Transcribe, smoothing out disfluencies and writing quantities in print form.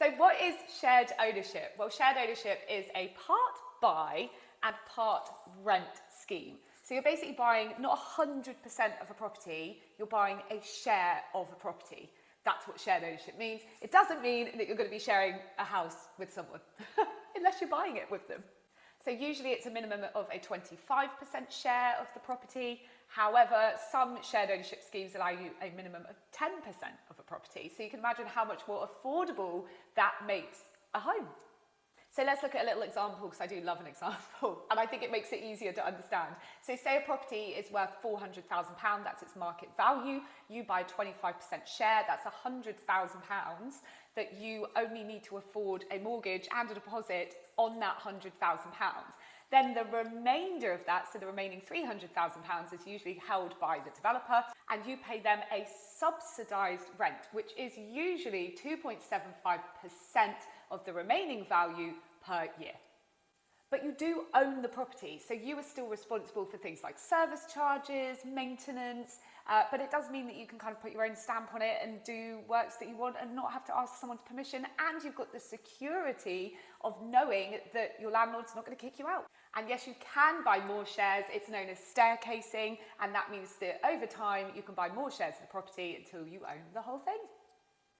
So what is shared ownership? Well, shared ownership is a part buy and part rent scheme. So you're basically buying not 100% of a property, you're buying a share of a property. That's what shared ownership means. It doesn't mean that you're going to be sharing a house with someone, unless you're buying it with them. So usually it's a minimum of a 25% share of the property. However, some shared ownership schemes allow you a minimum of 10% of a property. So you can imagine how much more affordable that makes a home. So let's look at a little example, because I do love an example, and I think it makes it easier to understand. So say a property is worth £400,000, that's its market value. You buy 25% share, that's £100,000 that you only need to afford a mortgage and a deposit on that £100,000. Then the remainder of that, so the remaining £300,000, is usually held by the developer, and you pay them a subsidised rent, which is usually 2.75% of the remaining value per year. But you do own the property, so you are still responsible for things like service charges, maintenance, but it does mean that you can kind of put your own stamp on it and do works that you want and not have to ask someone's permission, and you've got the security of knowing that your landlord's not going to kick you out. And yes, you can buy more shares. It's known as staircasing, and that means that over time you can buy more shares of the property until you own the whole thing.